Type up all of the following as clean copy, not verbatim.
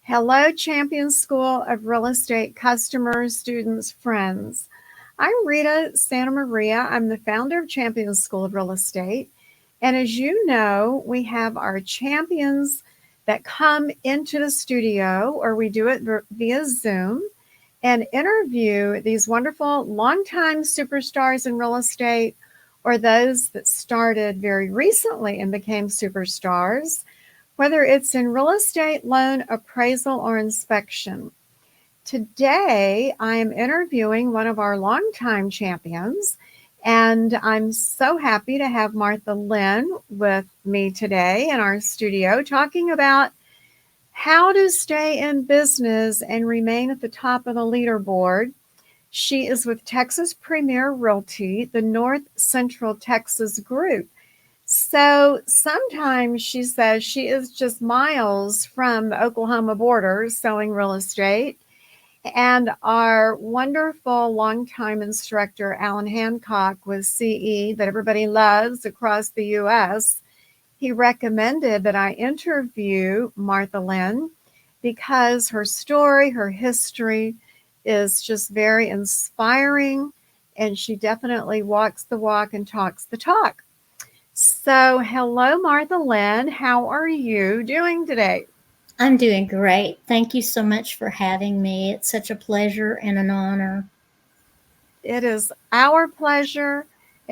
Hello, Champion School of Real Estate customers, students, friends. I'm Rita Santamaria. I'm the founder of Champion School of Real Estate. And as you know, we have our champions that come into the studio, or we do it via Zoom, and interview these wonderful longtime superstars in real estate or those that started very recently and became superstars, whether it's in real estate, loan, appraisal, or inspection. Today, I am interviewing one of our longtime champions, and I'm so happy to have Martha Lynn with me today in our studio talking about how to stay in business and remain at the top of the leaderboard. She is with Texas Premiere Realty, the North Central Texas group. So sometimes she says she is just miles from the Oklahoma border selling real estate. And our wonderful longtime instructor, Alan Hancock, with CE, that everybody loves across the U.S., he recommended that I interview Martha Lynn because her story, her history is just very inspiring, and she definitely walks the walk and talks the talk. So, hello, Martha Lynn. How are you doing today? I'm doing great. Thank you so much for having me. It's such a pleasure and an honor. It is our pleasure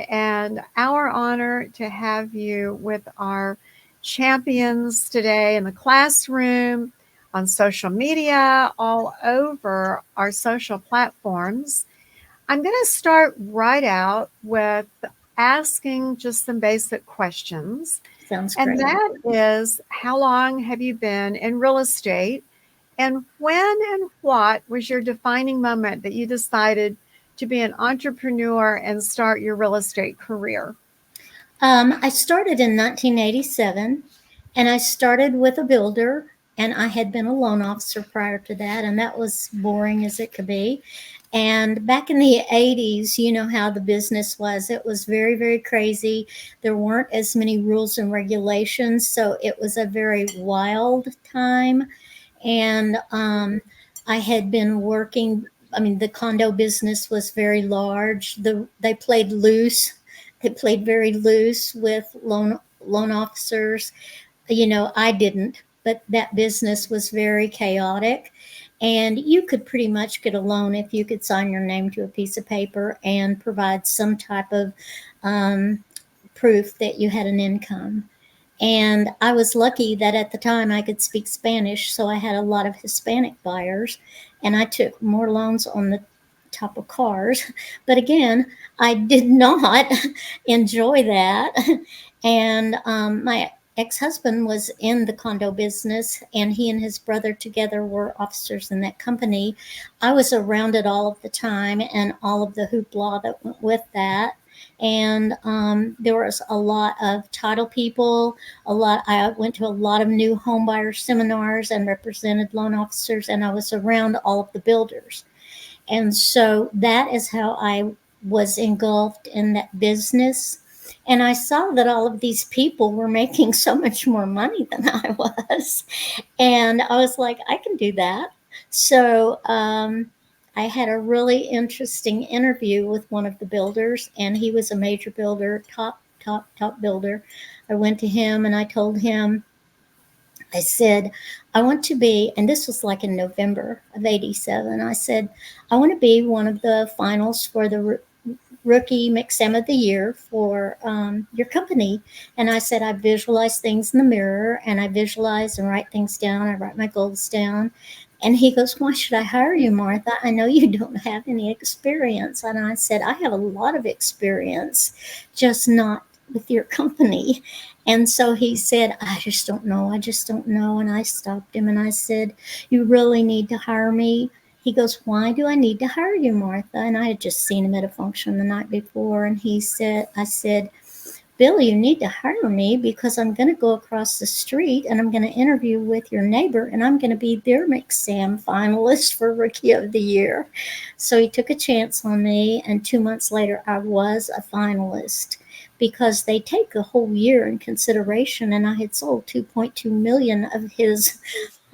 and our honor to have you with our champions today in the classroom, on social media, all over our social platforms. I'm going to start right out with asking just some basic questions. Sounds And great. that is, how long have you been in real estate? And when and what was your defining moment that you decided to be an entrepreneur and start your real estate career? I started in 1987, and I started with a builder, and I had been a loan officer prior to that, and that was boring as it could be. And back in the 80s, you know how the business was. It was very, very crazy. There weren't as many rules and regulations, so it was a very wild time. And I had been working. I mean, the condo business was very large. They played loose. They played very loose with loan officers. I didn't, but that business was very chaotic. And you could pretty much get a loan if you could sign your name to a piece of paper and provide some type of um, proof that you had an income. And I was lucky that at the time I could speak Spanish, so I had a lot of Hispanic buyers, and I took more loans on the top of cars. But again, I did not enjoy that. And my ex husband was in the condo business, and he and his brother together were officers in that company. I was around it all of the time and all of the hoopla that went with that. And there was a lot of title people. I went to a lot of new home buyer seminars and represented loan officers, and I was around all of the builders. And so that is how I was engulfed in that business. And I saw that all of these people were making so much more money than I was. And I was like, I can do that. So I had a really interesting interview with one of the builders, and he was a major builder, top builder. I went to him and I told him, I said, I want to be, and this was like in November of 87. I said, I want to be one of the finals for the rookie McSam of the year for your company. And I said, I visualize things in the mirror and I visualize and write things down. I write my goals down. And he goes, why should I hire you, Martha? I know you don't have any experience. And I said, I have a lot of experience, just not with your company. And so he said, I just don't know. I just don't know. And I stopped him and I said, you really need to hire me. He goes, why do I need to hire you, Martha? And I had just seen him at a function the night before. And I said, Bill, you need to hire me because I'm going to go across the street and I'm going to interview with your neighbor and I'm going to be their McSam finalist for Rookie of the Year. So he took a chance on me. And 2 months later, I was a finalist because they take a whole year in consideration. And I had sold 2.2 million of his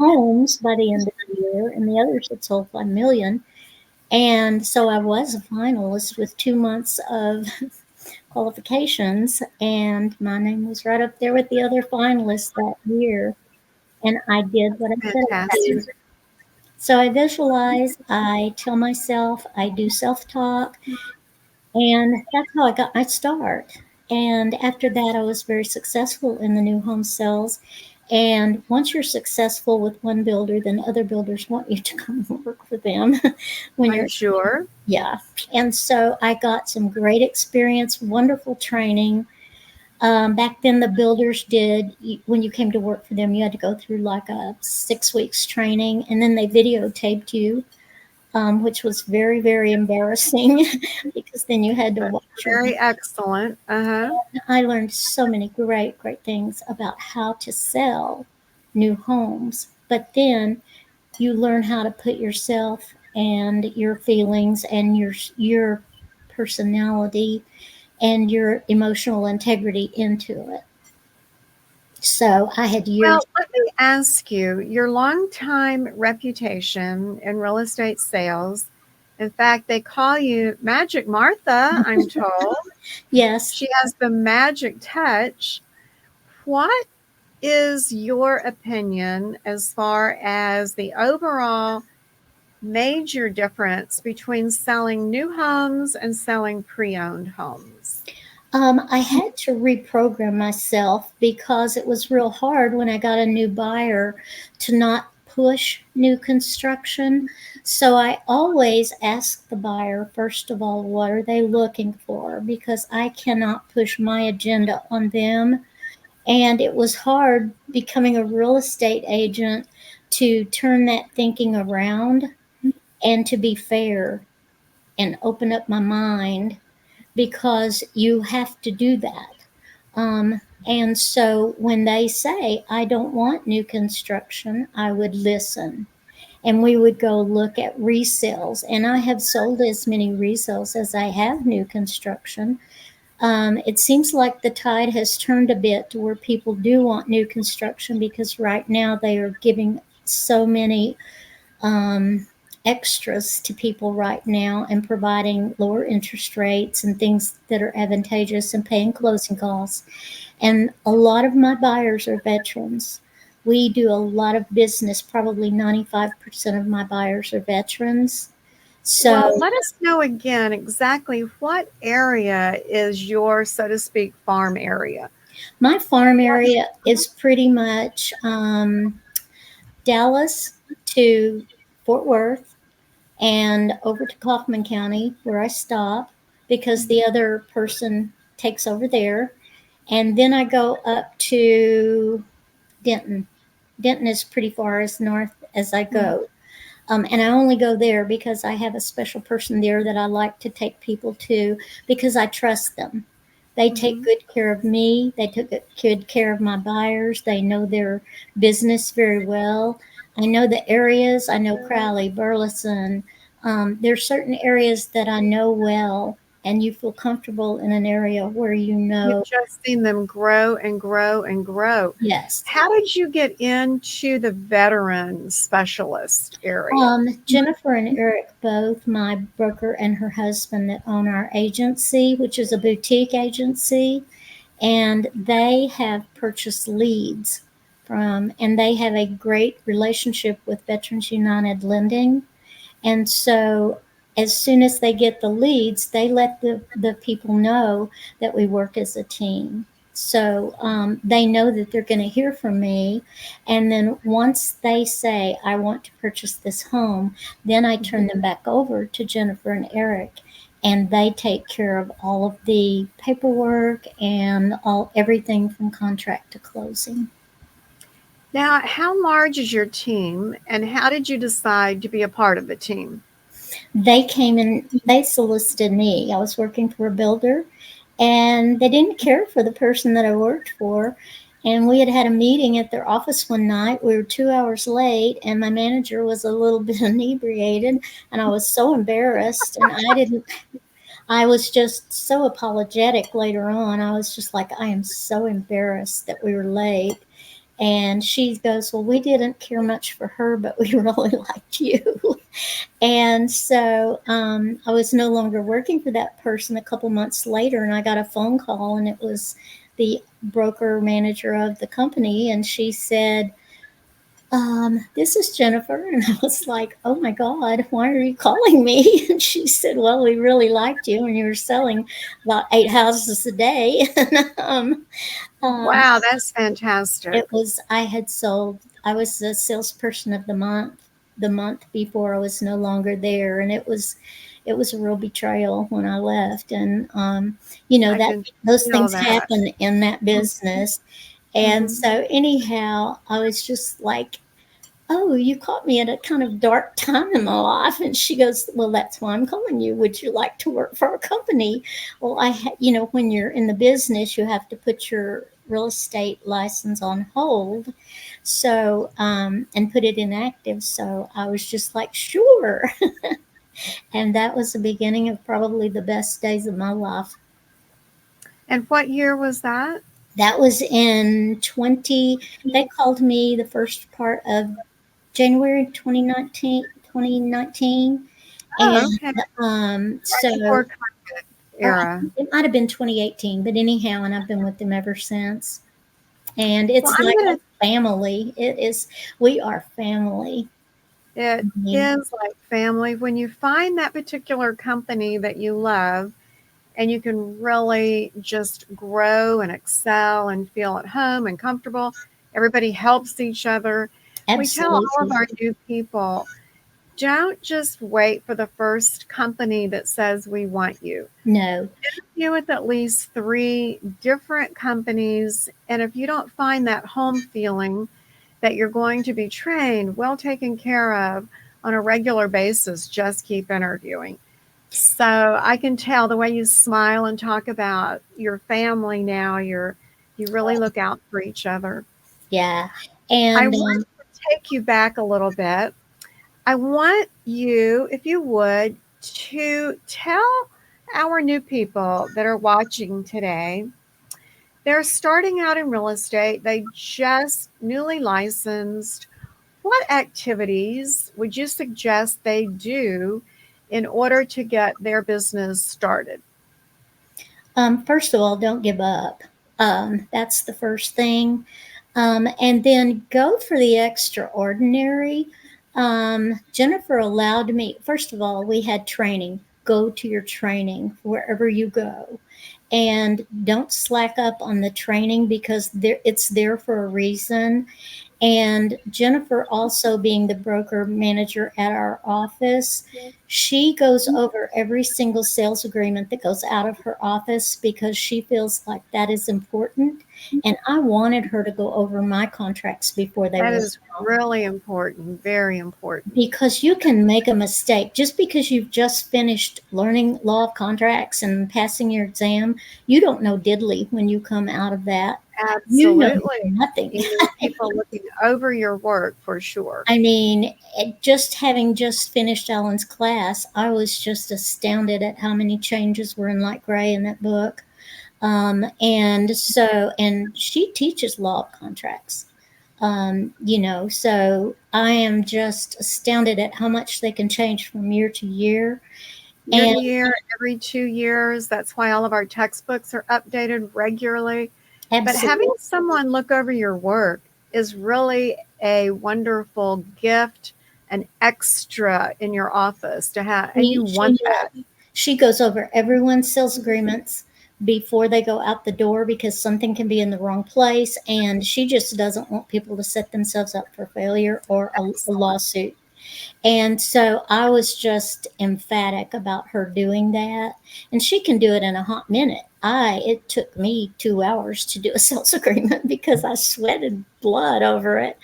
homes by the end of the year, and the others had sold 5 million. And so I was a finalist with 2 months of qualifications, and my name was right up there with the other finalists that year. And I did what I said I would do. Fantastic. So I visualize, I tell myself, I do self talk, and that's how I got my start. And after that, I was very successful in the new home sales. And once you're successful with one builder, then other builders want you to come work for them when I'm you're, sure. yeah. And so I got some great experience, wonderful training. Back then, the builders did, when you came to work for them, you had to go through like a 6 weeks training, and then they videotaped you, which was very, very embarrassing because then you had to watch your. Very excellent. Uh-huh. I learned so many great, great things about how to sell new homes. But then you learn how to put yourself and your feelings and your personality and your emotional integrity into it. So I had Well, years. let me ask you, your longtime reputation in real estate sales. In fact, they call you Magic Martha, I'm told. Yes. She has the magic touch. What is your opinion as far as the overall major difference between selling new homes and selling pre-owned homes? I had to reprogram myself because it was real hard when I got a new buyer to not push new construction. So I always ask the buyer, first of all, what are they looking for? Because I cannot push my agenda on them. And it was hard becoming a real estate agent to turn that thinking around and to be fair and open up my mind because you have to do that. And so when they say, I don't want new construction, I would listen. And we would go look at resales. And I have sold as many resales as I have new construction. It seems like the tide has turned a bit to where people do want new construction because right now they are giving so many um, extras to people right now and providing lower interest rates and things that are advantageous and paying closing costs. And a lot of my buyers are veterans. We do a lot of business, probably 95% of my buyers are veterans. Well, So let us know again exactly what area is your, so to speak, farm area. my farm area is pretty much Dallas to Fort Worth and over to Kaufman County, where I stop because the other person takes over there. And then I go up to Denton. Denton is pretty far as north as I go. And I only go there because I have a special person there that I like to take people to because I trust them. They take Mm-hmm. good care of me. They took good care of my buyers. They know their business very well. I know the areas. I know Crowley, Burleson. There's certain areas that I know well, and you feel comfortable in an area where you You've know. just seen them grow and grow and grow. Yes. How did you get into the veteran specialist area? Jennifer and Eric, both my broker and her husband, that own our agency, which is a boutique agency, and they have purchased leads from, and they have a great relationship with Veterans United Lending. And so as soon as they get the leads, they let the people know that we work as a team. So they know that they're going to hear from me. And then once they say, I want to purchase this home, then I turn them back over to Jennifer and Eric. And they take care of all of the paperwork and all everything from contract to closing. Now, how large is your team and how did you decide to be a part of the team? They came and they solicited me. I was working for a builder and they didn't care for the person that I worked for. And we had had a meeting at their office one night. We were 2 hours late, and my manager was a little bit inebriated, and I was so embarrassed. And I was just so apologetic later on. I was just like, I am so embarrassed that we were late. And she goes, well, we didn't care much for her, but we really liked you. And so I was no longer working for that person a couple months later, and I got a phone call, and it was the broker manager of the company. And she said, this is Jennifer. And I was like, oh my God, why are you calling me? And she said, well, we really liked you, and you were selling about 8 houses a day. And um, Wow, that's fantastic. it was, I was the salesperson of the month before I was no longer there. And it was a real betrayal when I left. And, I that can those feel things that. happen in that business. And Mhm. so anyhow, I was just like, oh, you caught me at a kind of dark time in my life. And she goes, well, that's why I'm calling you. Would you like to work for our company? Well, when you're in the business, you have to put your real estate license on hold. So, and put it inactive. So I was just like, sure. And that was the beginning of probably the best days of my life. And what year was that? That was in 20, they called me the first part of January 2019. Oh, And okay. Right so, before COVID or era. it might have been 2018, but anyhow, and I've been with them ever since. And Well, it's I'm like gonna a family. It is, we are family. it I mean, is like family. When you find that particular company that you love and you can really just grow and excel and feel at home and comfortable, everybody helps each other. We tell all of absolutely. our new people, don't just wait for the first company that says we want you. No, You with at least three different companies, and if you don't find that home feeling that you're going to be trained, well taken care of on a regular basis, just keep interviewing. So I can tell the way you smile and talk about your family now, you really look out for each other. yeah. I And want to take you back a little bit. I want you, if you would, to tell our new people that are watching today. They're starting out in real estate. They just newly licensed. What activities would you suggest they do in order to get their business started? first of all, don't give up. That's the first thing. And then go for the extraordinary. Jennifer allowed me, first of all, we had training. Go to your training wherever you go. And don't slack up on the training because it's there for a reason. And Jennifer, also being the broker manager at our office, she goes over every single sales agreement that goes out of her office because she feels like that is important. And I wanted her to go over my contracts before they That went is out really important, very important. because you can make a mistake just because you've just finished learning law of contracts and passing your exam. You don't know diddly when you come out of that. You know Absolutely. nothing. You need people looking over your work for sure. I mean, just having just finished Ellen's class, I was just astounded at how many changes were in light gray in that book. And she teaches law of contracts. So I am just astounded at how much they can change from year to year. Year to And year, every 2 years. That's why all of our textbooks are updated regularly. But having absolutely, someone look over your work is really a wonderful gift, an extra in your office to have, and you she want that. She goes over everyone's sales agreements before they go out the door because something can be in the wrong place. And she just doesn't want people to set themselves up for failure or a Excellent. lawsuit. And so I was just emphatic about her doing that. And she can do it in a hot minute. It took me 2 hours to do a sales agreement because I sweated blood over it.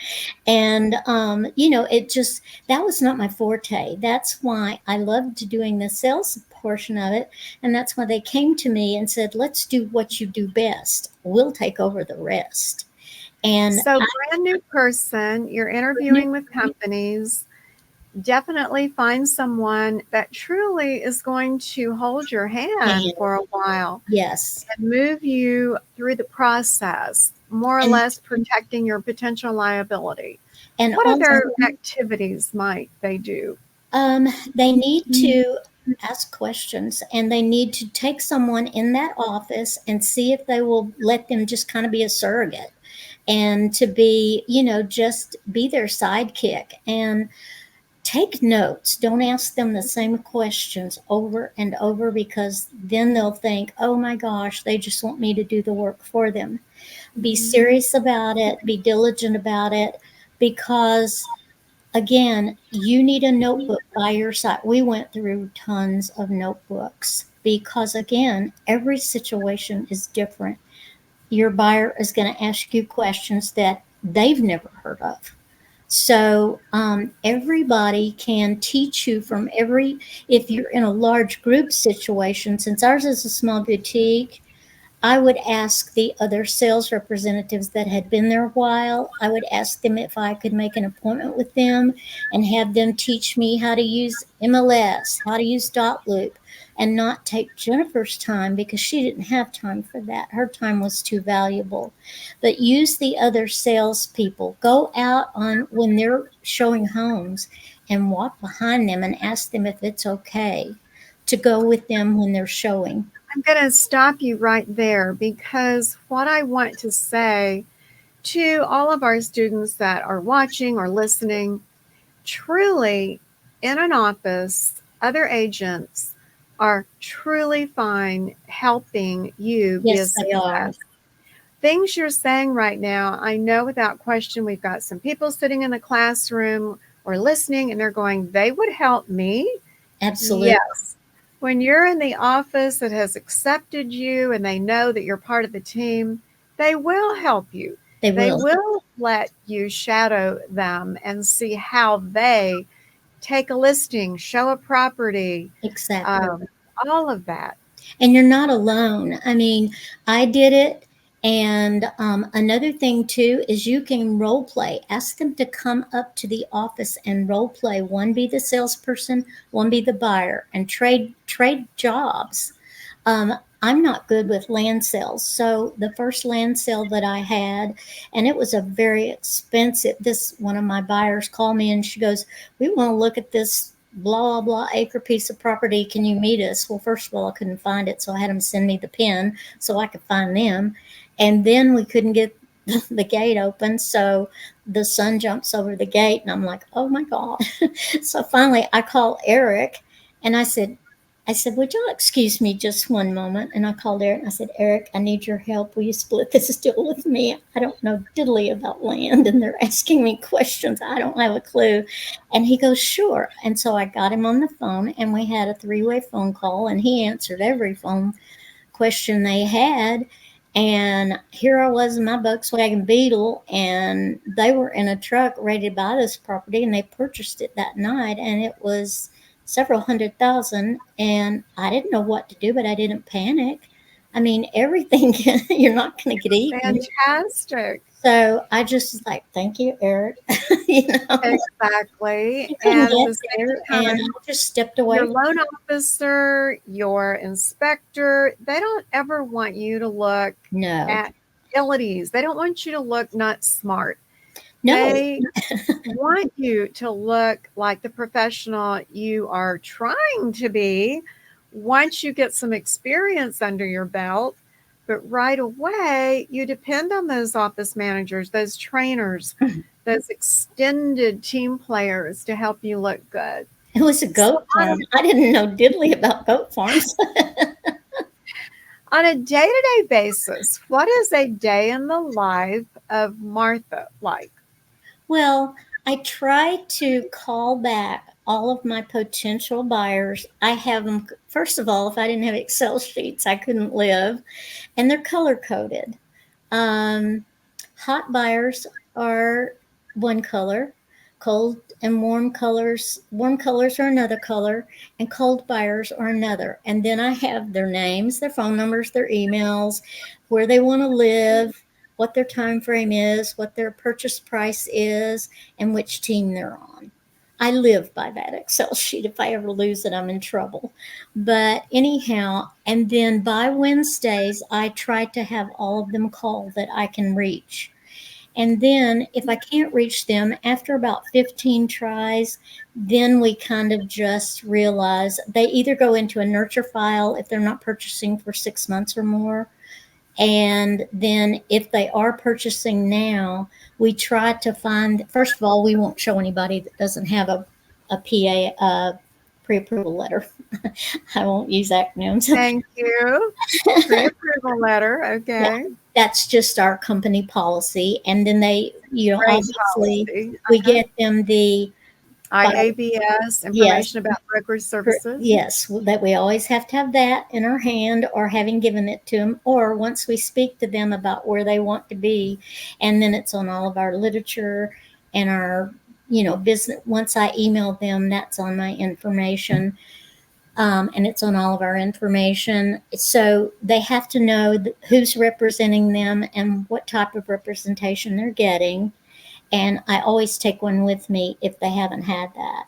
And, it just, that was not my forte. That's why I loved doing the sales portion of it. And that's why they came to me and said, let's do what you do best. We'll take over the rest. And So, I brand new person, you're knew, interviewing with companies. Definitely find someone that truly is going to hold your hand and for a while yes, and move you through the process. more or And less protecting your potential liability. and What also, other activities might they do? they need to ask questions, and they need to take someone in that office and see if they will let them just kind of be a surrogate and to be, just be their sidekick and take notes. Don't ask them the same questions over and over, because then they'll think, oh my gosh, they just want me to do the work for them. Be serious about it, be diligent about it, because again, you need a notebook by your side. We went through tons of notebooks because, again, every situation is different. Your buyer is going to ask you questions that they've never heard of. So everybody can teach you from every, if you're in a large group situation, since ours is a small boutique, I would ask the other sales representatives that had been there a while, I would ask them if I could make an appointment with them and have them teach me how to use MLS, how to use dot loop, and not take Jennifer's time because she didn't have time for that. Her time was too valuable. But use the other salespeople. Go out on when they're showing homes and walk behind them and ask them if it's okay to go with them when they're showing. I'm going to stop you right there because what I want to say to all of our students that are watching or listening, truly in an office, other agents are truly fine helping you be a Yes, they are. success. Things you're saying right now, I know without question, we've got some people sitting in the classroom or listening and they're going, they would help me. Absolutely. Yes. When you're in the office that has accepted you and they know that you're part of the team, they will help you. They They will. will let you shadow them and see how they take a listing, show a property, Exactly. um, all of that. And you're not alone. I mean, I did it. And another thing too is you can role play. Ask them to come up to the office and role play. One be the salesperson, one be the buyer, and trade jobs. I'm not good with land sales. So the first land sale that I had, and it was a very expensive, this one of my buyers called me and she goes, we want to look at this blah blah acre piece of property. Can you meet us? Well, first of all, I couldn't find it, so I had them send me the pin so I could find them. And then we couldn't get the gate open, so the son jumps over the gate and I'm like, oh my god. So finally I call Eric and I said, would y'all excuse me just one moment? And I called Eric and I said, Eric, I need your help. Will you split this deal with me? I don't know diddly about land and they're asking me questions. I don't have a clue. And he goes, sure. And so I got him on the phone and we had a three-way phone call and he answered every phone question they had. And here I was in my Volkswagen Beetle, and they were in a truck ready to buy this property, and they purchased it that night, and it was several 100,000. And I didn't know what to do, but I didn't panic. I mean, everything you're not going to get eaten. Fantastic. So I just was like, thank you, Eric. you know, Exactly. he couldn't And at get the same there, and time, I just stepped away. your loan officer, your inspector, they don't ever want you to look No, at ill at ease. They don't want you to look not smart. no, They want you to look like the professional you are trying to be once you get some experience under your belt. But right away, you depend on those office managers, those trainers, those extended team players to help you look good. it was a So, goat farm. I didn't know diddly about goat farms. on a day to day basis, what is a day in the life of Martha like? Well, I try to call back all of my potential buyers. I have them, first of all, if I didn't have Excel sheets, I couldn't live, and they're color coded. Um, hot buyers are one color, cold and warm colors are another color, and cold buyers are another. And then I have their names, their phone numbers, their emails, where they want to live, what their time frame is, what their purchase price is, and which team they're on. I live by that Excel sheet. If I ever lose it, I'm in trouble. But anyhow, and then by Wednesdays, I try to have all of them call that I can reach. And then if I can't reach them after about 15 tries, then we kind of just realize they either go into a nurture file if they're not purchasing for 6 months or more. And then if they are purchasing now, we try to find, first of all, we won't show anybody that doesn't have a PA, pre-approval letter. I won't use acronyms. Thank you. Pre-approval letter. Yeah, Okay. that's just our company policy. And then they, Great obviously policy. we Uh-huh. get them the, IABS, yes, information about brokerage services. yes, that we always have to have that in our hand or having given it to them, or once we speak to them about where they want to be. And then it's on all of our literature and our, business. Once I email them, that's on my information. And it's on all of our information. So they have to know who's representing them and what type of representation they're getting. And I always take one with me if they haven't had that.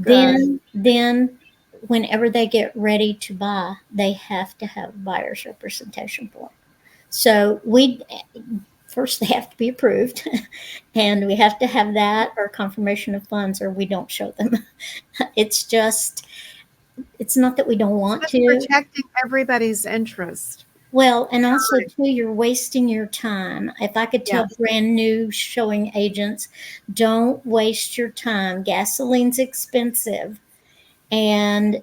Good. Then whenever they get ready to buy, they have to have buyer's representation form. So we first they have to be approved, and we have to have that or confirmation of funds, or we don't show them. It's just it's not that we don't want Just to. protecting everybody's interest. Well, and also too, you're wasting your time. If I could tell Yes. brand new showing agents, don't waste your time. Gasoline's expensive. And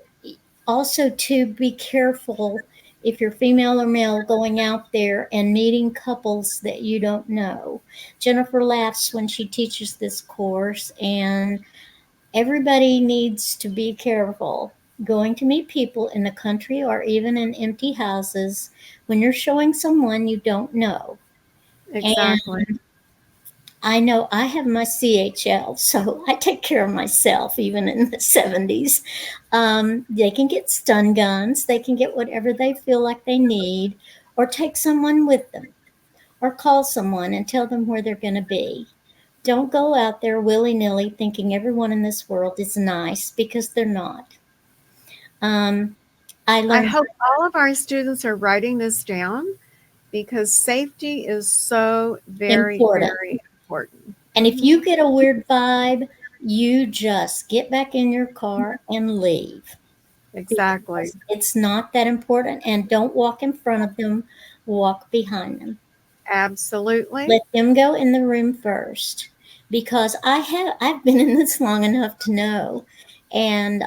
also to be careful if you're female or male going out there and meeting couples that you don't know. Jennifer laughs when she teaches this course, and everybody needs to be careful going to meet people in the country or even in empty houses when you're showing someone you don't know. And Exactly. I know I have my CHL, so I take care of myself even in the 70s. They can get stun guns, they can get whatever they feel like they need, or take someone with them, or call someone and tell them where they're going to be. Don't go out there willy nilly thinking everyone in this world is nice because they're not. Um, I I learned hope all of our students are writing this down because safety is so very, important. very important. And if you get a weird vibe, you just get back in your car and leave. Exactly. Because it's not that important. And don't walk in front of them, walk behind them. Absolutely. Let them go in the room first. Because I've been in this long enough to know. And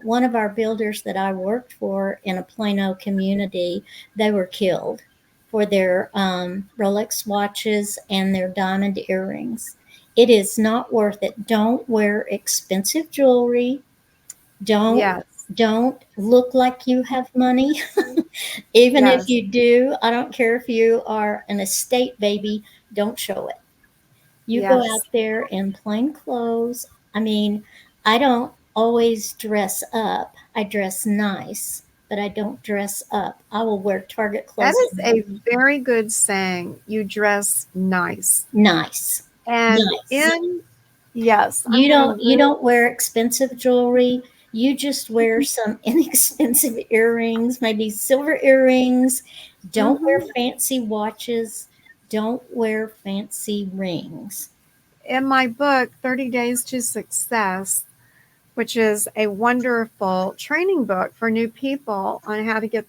one of our builders that I worked for in a Plano community, they were killed for their Rolex watches and their diamond earrings. It is not worth it. Don't wear expensive jewelry. Don't Yes. don't look like you have money. Even if Yes. you do, I don't care if you are an estate baby, don't show it. You go out Yes. there in plain clothes. I mean, I don't always dress up. I dress nice, but I don't dress up. I will wear Target That clothes. is a very good saying. You dress nice. Nice. And Nice. in, yes, I'm You going to don't you really, don't wear expensive jewelry. You just wear some inexpensive earrings, maybe silver earrings. Don't wear mhm. fancy watches. Don't wear fancy rings. In my book, 30 Days to Success, which is a wonderful training book for new people on how to get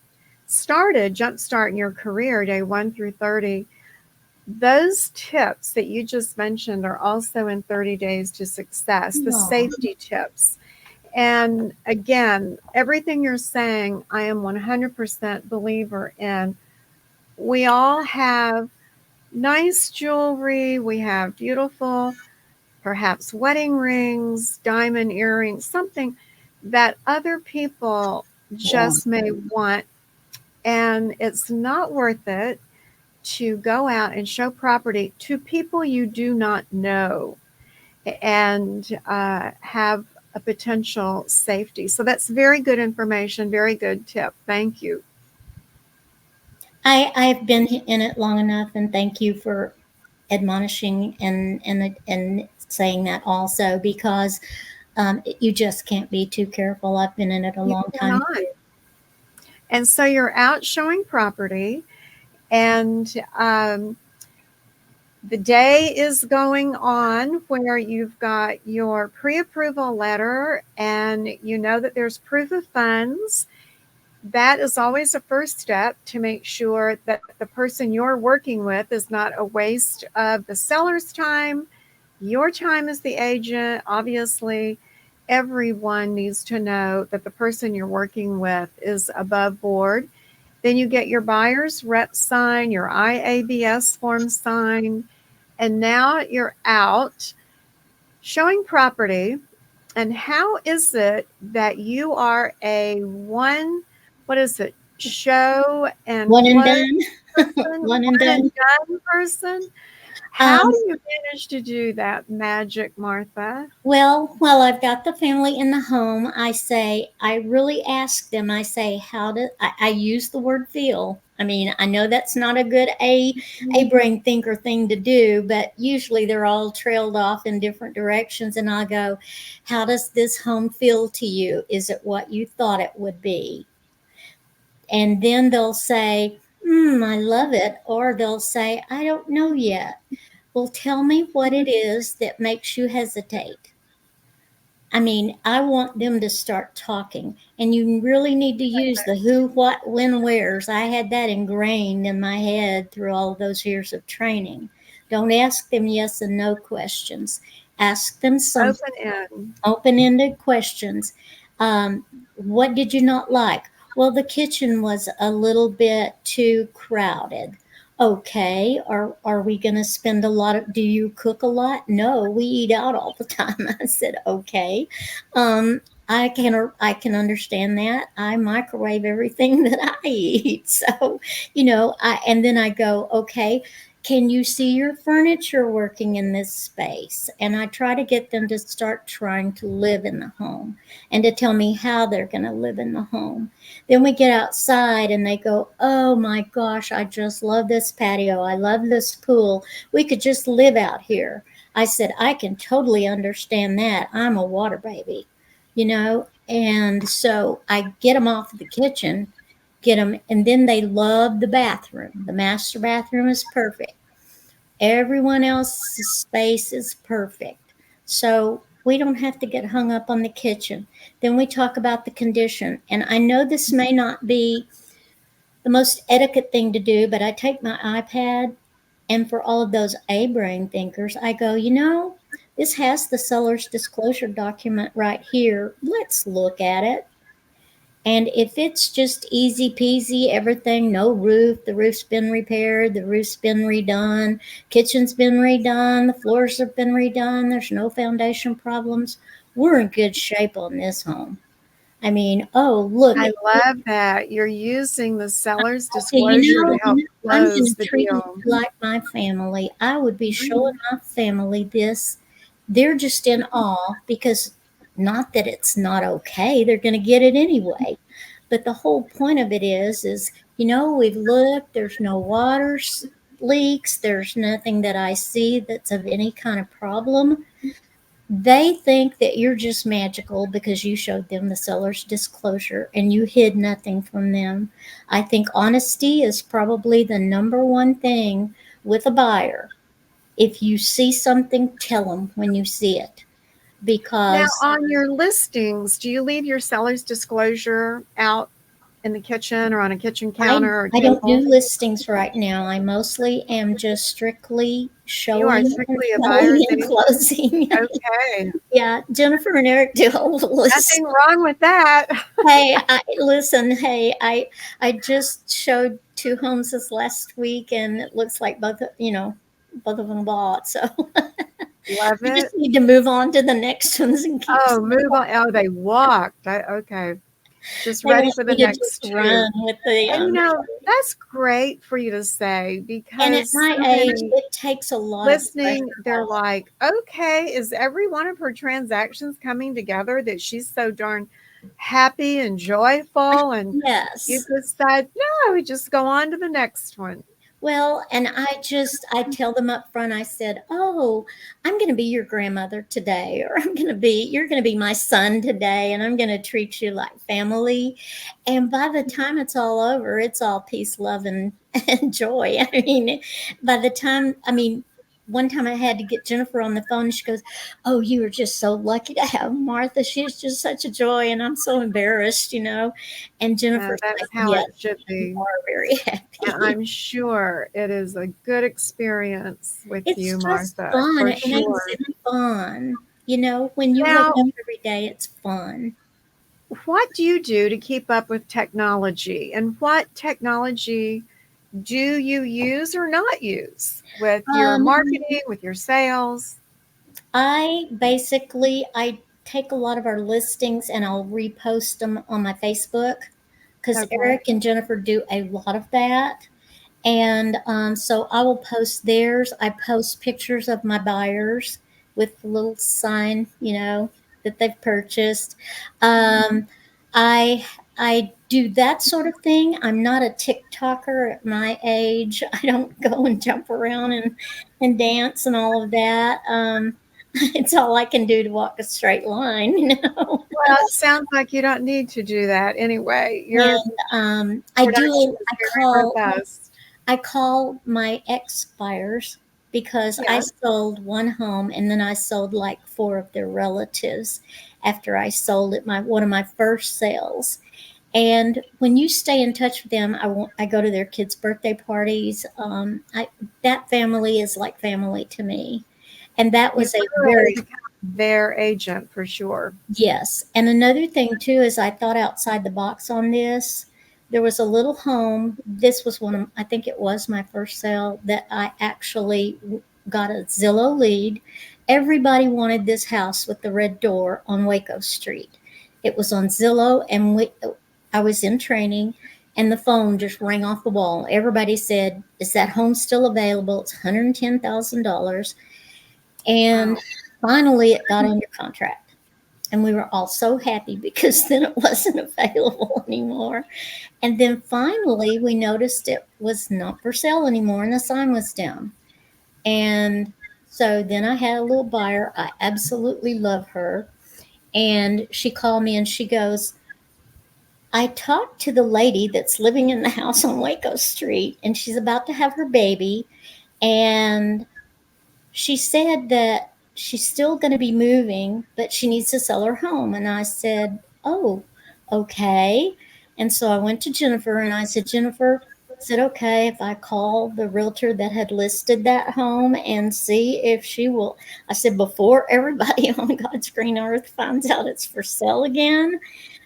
started, jumpstart in your career, day 1 through 30. Those tips that you just mentioned are also in 30 Days to Success, the No. safety tips. And again, everything you're saying, I am 100% believer in. We all have nice jewelry, we have beautiful, perhaps wedding rings, diamond earrings, something that other people Yeah. just may want. And it's not worth it to go out and show property to people you do not know and have a potential safety. So that's very good information, very good tip. Thank you. I've been in it long enough, and thank you for admonishing and saying that also because you just can't be too careful. I've been in it a You long time cannot. too. And so you're out showing property, and the day is going on where you've got your pre-approval letter and you know that there's proof of funds. That is always a first step to make sure that the person you're working with is not a waste of the seller's time, your time as the agent. Obviously, everyone needs to know that the person you're working with is above board. Then you get your buyer's rep sign, your IABS form signed, and now you're out showing property. And how is it that you are a what is it, show and One and close done. person, One and one and done. done person? How Um, do you manage to do that magic, Martha? Well, while I've got the family in the home, I say, I really ask them, I say, I use the word feel. I mean, I know that's not a good a brain thinker thing to do, but usually they're all trailed off in different directions. And I go, how does this home feel to you? Is it what you thought it would be? And then they'll say, I love it. Or they'll say, I don't know yet. Well, tell me what it is that makes you hesitate. I mean, I want them to start talking. And you really need to use the who, what, when, wheres. I had that ingrained in my head through all those years of training. Don't ask them yes and no questions. Ask them some Open end. open-ended questions. What did you not like? Well, the kitchen was a little bit too crowded. Okay, are we going to spend a lot of? Do you cook a lot? No, we eat out all the time. I said okay. Um, I can understand that. I microwave everything that I eat. So, I and then I go, okay, can you see your furniture working in this space? And I try to get them to start trying to live in the home and to tell me how they're going to live in the home. Then we get outside and they go, oh my gosh, I just love this patio. I love this pool. We could just live out here. I said, I can totally understand that. I'm a water baby, And so I get them off the kitchen, get them, and then they love the bathroom. The master bathroom is perfect. Everyone else's space is perfect. So we don't have to get hung up on the kitchen. Then we talk about the condition. And I know this may not be the most etiquette thing to do, but I take my iPad and for all of those A brain thinkers, I go, this has the seller's disclosure document right here. Let's look at it. And if it's just easy peasy, everything, no roof, the roof's been repaired, the roof's been redone, kitchen's been redone, the floors have been redone, there's no foundation problems, we're in good shape on this home. I mean, oh, look, I love that. You're using the seller's say, disclosure to help I'm going close to the treat you deal. like my family. I would be showing my family this. They're just in awe because not that it's not okay, they're going to get it anyway. But the whole point of it is, we've looked, there's no water leaks, there's nothing that I see that's of any kind of problem. They think that you're just magical because you showed them the seller's disclosure and you hid nothing from them. I think honesty is probably the number one thing with a buyer. If you see something, tell them when you see it Now, because on your listings, do you leave your seller's disclosure out in the kitchen or on a kitchen I, counter or I don't do table? listings right now. I mostly am just strictly You are showing and strictly a selling buyer's and agent. closing. Okay. Yeah, Jennifer and Eric do all the Nothing lists. wrong with that. Hey, listen. Hey, I just showed two homes this last week, and it looks like both of them bought. So Love I just it. need to move on to the next ones and keep. Oh, move on. Oh, they walked. Okay. Just They ready want for the me to just next two. run with the. And that's great for you to say And at because my so age, many it takes a lot of listening, pressure they're off. like, okay, is every one of her transactions coming together that she's so darn happy and joyful? And you Yes. decide, no, we just go on to the next one. Well, and I tell them up front, I said, "Oh, I'm going to be your grandmother today, or you're going to be my son today, and I'm going to treat you like family." And by the time it's all over, it's all peace, love, and, and joy. I mean, by the time, I mean, one time I had to get Jennifer on the phone, and she goes, "Oh, you are just so lucky to have Martha. She's just such a joy, and I'm so embarrassed, you know." And And Jennifer's like, that's how "Yes, it should you be. are very And happy." I'm sure it is a good experience with It's you, just Martha, fun. for It makes sure. it fun. You know, when you wake Now, up every day, it's fun. what do you do to keep up with technology? And what technology do you use or not use with your Um, marketing, with your sales? I take a lot of our listings and I'll repost them on my Facebook because Okay. Eric and Jennifer do a lot of that. And so I will post theirs. I post pictures of my buyers with the little sign, you know, that they've purchased. Um, I I do that sort of thing. I'm not a TikToker at my age. I don't go and jump around and dance and all of that. It's all I can do to walk a straight line, you know. Well, it sounds like you don't need to do that anyway. Your And production is I very robust. call my ex buyers because I Yes. sold one home and then I sold like four of their relatives after I sold it, my one of my first sales. And when you stay in touch with them, I go to their kids' birthday parties. That family is like family to me, and that You was a literally very become their agent for sure. yes. And another thing too is I thought outside the box on this. There was a little home. This was one of, I think it was my first sale that I actually got a Zillow lead. Everybody wanted this house with the red door on Waco Street. It was on Zillow, and I was in training, and the phone just rang off the wall. Everybody said, "Is that home still available?" It's $110,000. And Wow. finally, it got under contract. And we were all so happy because then it wasn't available anymore. And then finally, we noticed it was not for sale anymore and the sign was down. And so then I had a little buyer. I absolutely love her. And she called me and she goes, "I talked to the lady that's living in the house on Waco Street, and she's about to have her baby. And she said that she's still going to be moving, but she needs to sell her home." And I said, "Oh, okay." And so I went to Jennifer and I said, "Jennifer, is it okay if I call the realtor that had listed that home and see if she will?" I said, "Before everybody on God's green earth finds out it's for sale again,"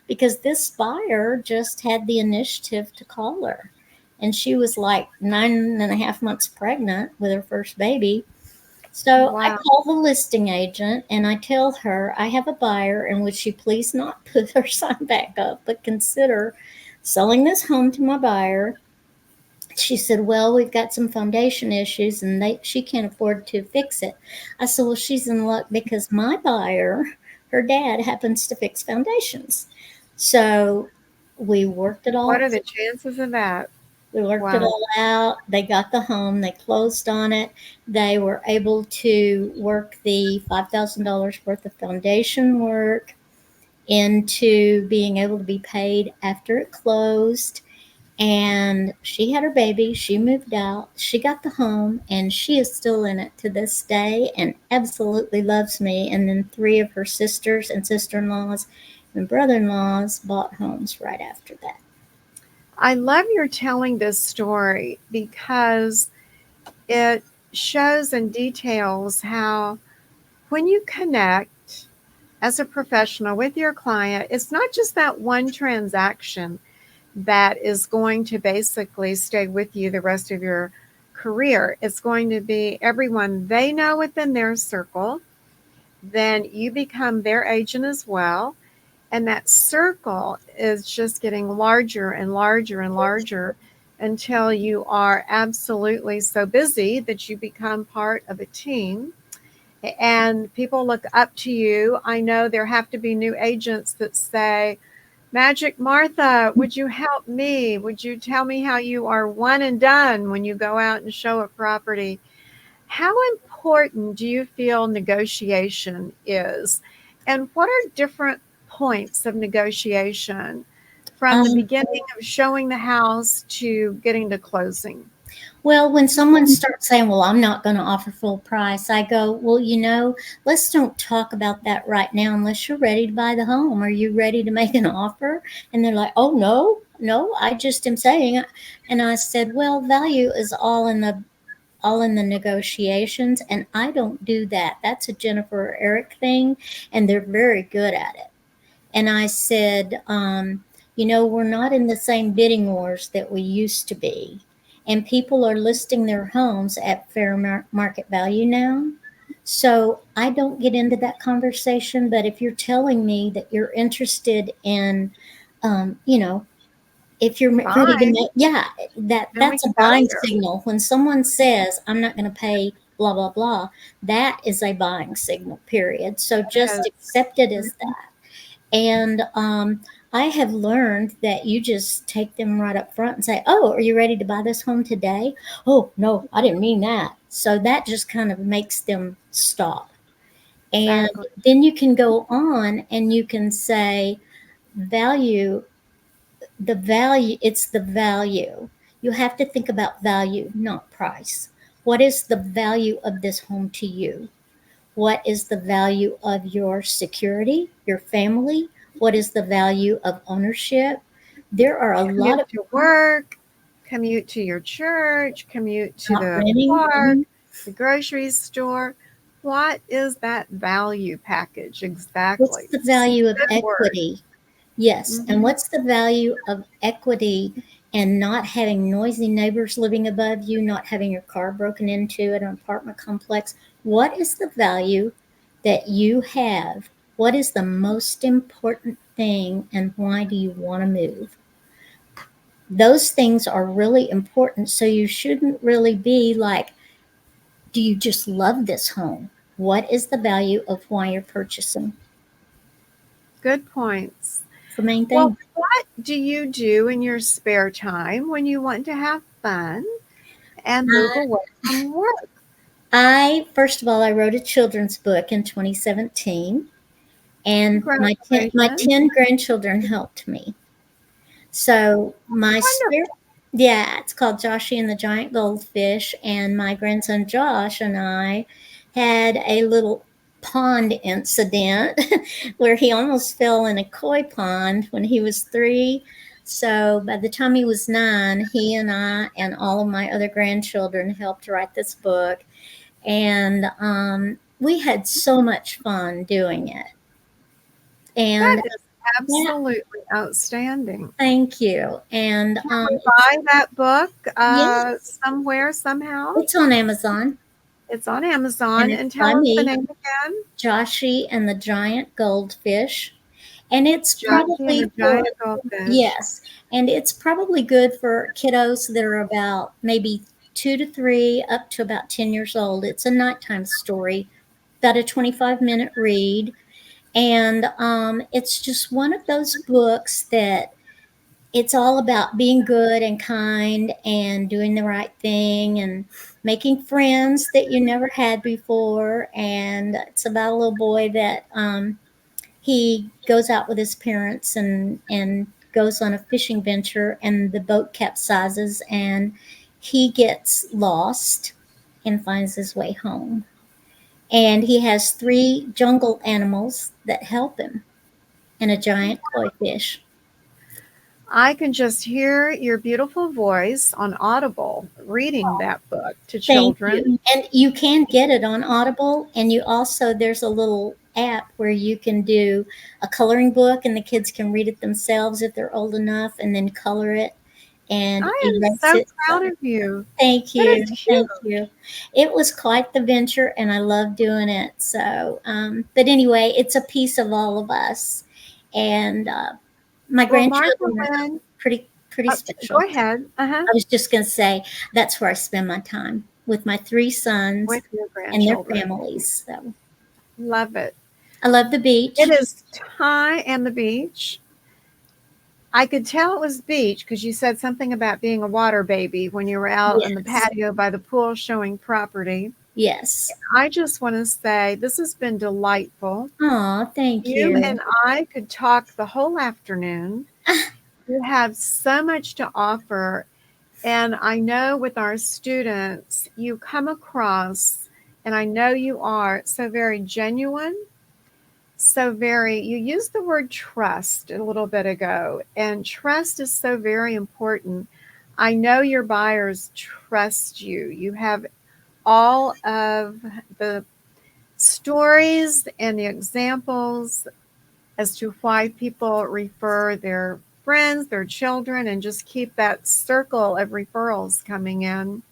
because this buyer just had the initiative to call her. And she was like 9.5 months pregnant with her first baby. So I Wow. call the listing agent and I tell her I have a buyer and would she please not put her sign back up, but consider selling this home to my buyer. She said, "Well, we've got some foundation issues and she can't afford to fix it." I said, "Well, she's in luck because my buyer, her dad, happens to fix foundations." So we worked it What all are the chances of that? we worked it Wow. all out. They got the home. They closed on it. They were able to work the $5,000 worth of foundation work into being able to be paid after it closed. And she had her baby. She moved out. She got the home, and she is still in it to this day and absolutely loves me. And then three of her sisters and sister in laws and brother in laws bought homes right after that. I love your telling this story because it shows and details how when you connect as a professional with your client, it's not just that one transaction that is going to basically stay with you the rest of your career. It's going to be everyone they know within their circle. Then you become their agent as well. And that circle is just getting larger and larger and larger until you are absolutely so busy that you become part of a team and people look up to you. I know there have to be new agents that say, Magic Martha, would you help me? Would you tell me how you are one and done when you go out and show a property? How important do you feel negotiation is? And what are different points of negotiation from the Um, beginning of showing the house to getting to closing? Well, when someone starts saying, "Well, I'm not going to offer full price," I go, "Well, let's don't talk about that right now unless you're ready to buy the home. Are you ready to make an offer?" And they're like, "Oh, no, no, I just am saying." And I said, "Well, value is all in the negotiations, and I don't do that. That's a Jennifer or Eric thing, and they're very good at it." And I said, we're not in the same bidding wars that we used to be. And people are listing their homes at fair market value now. So I don't get into that conversation. But if you're telling me that you're interested in, um, you know, if you're ready to Fine, make, yeah, then we that's a can go buying there. signal. When someone says, "I'm not going to pay blah, blah, blah," that is a buying signal, period. So just Yes. accept it as that. And I have learned that you just take them right up front and say, "Oh, are you ready to buy this home today?" "Oh, no, I didn't mean that." So that just kind of makes them stop. And Exactly. then you can go on and you can say, value, it's the value. You have to think about value, not price. What is the value of this home to you? What is the value of your security, your family? What is the value of ownership? There are a lot Commute of to work, commute to your church, commute to not the renting. park, Mhm. the grocery store. What is that value package What's exactly? the value of Good word. equity? Yes. And Hmm. what's the value of equity and not having noisy neighbors living above you, not having your car broken into at an apartment complex? What is the value that you have? What is the most important thing and why do you want to move? Those things are really important. So you shouldn't really be like, "Do you just love this home?" What is the value of why you're purchasing? Good points. It's the main Well, thing. what do you do in your spare time when you want to have fun and move away from work? First of all, I wrote a children's book in 2017, and my Congratulations. 10 grandchildren helped me. So my spare, Wonderful. yeah, it's called Joshy and the Giant Goldfish, and my grandson Josh and I had a little pond incident where he almost fell in a koi pond when he was 3. So by the time he was 9, he and I and all of my other grandchildren helped write this book, and we had so much fun doing it. That And is yeah, absolutely outstanding. thank you. And Can we buy that book yes, somewhere, somehow? it's on Amazon, It's on and Amazon. it's And by tell us the me, name again. Joshy and the Giant Goldfish. And it's Jackie and probably the for, Giant Goldfish. yes, and it's probably good for kiddos that are about maybe 2 to 3, up to about 10 years old. It's a nighttime story, about a 25-minute read. And it's just one of those books that it's all about being good and kind and doing the right thing and making friends that you never had before. And it's about a little boy that he goes out with his parents and goes on a fishing venture, and the boat capsizes and he gets lost and finds his way home. And he has 3 jungle animals that help him and a giant koi fish. I can just hear your beautiful voice on Audible reading that book to Thank you. children. And you can get it on Audible, and you also, there's a little app where you can do a coloring book and the kids can read it themselves if they're old enough and then color it and I am erase so it. So proud of you. thank That you. is Thank huge. you. It was quite the venture and I love doing it. So, but anyway, it's a piece of all of us. And my Well, Martha grandchildren are Lynn, pretty go special. ahead. I was just going to say that's where I spend my time with my 3 sons With your and their grandchildren. families. So Love it. I love the It beach. is time and the beach. I could tell it was beach because you said something about being a water baby when you were out in the Yes. patio by the pool showing property. Yes. I just want to say this has been delightful. Oh, thank You you. and I could talk the whole afternoon. You have so much to offer. And I know with our students, you come across, and I know you are so very genuine, so very, you used the word trust a little bit ago, and trust is so very important. I know your buyers trust you. You have all of the stories and the examples as to why people refer their friends, their children, and just keep that circle of referrals coming in.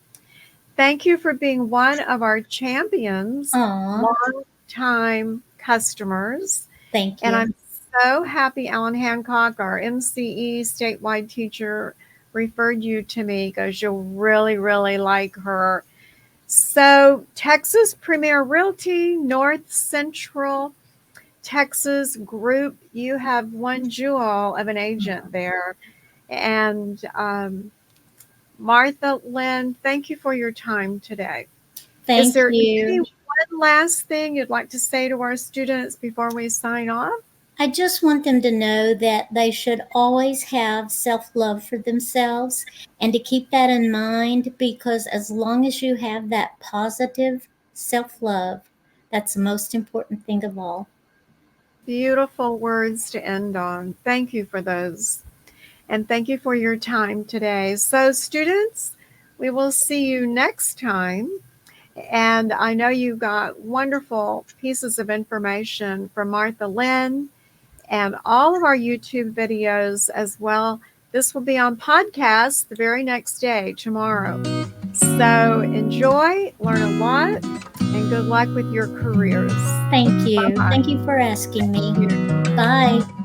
Thank you for being one of our champions, Oh, long-time customers. thank And you. I'm so happy Alan Hancock, our MCE statewide teacher, referred you to me because you'll really, really like her. So, Texas Premiere Realty, North Central Texas group, you have one jewel of an agent there. And Martha Lynn, thank you for your time today. Is Thank there maybe you. one last thing you'd like to say to our students before we sign off? I just want them to know that they should always have self love for themselves and to keep that in mind, because as long as you have that positive self love, that's the most important thing of all. Beautiful words to end on. Thank you for those. And thank you for your time today. So, students, we will see you next time. And I know you got wonderful pieces of information from Martha Lynn and all of our YouTube videos as well. This will be on podcast the very next day, tomorrow. So enjoy, learn a lot, and good luck with your careers. Thank you. Bye. Thank you for asking me. Thank you. Bye.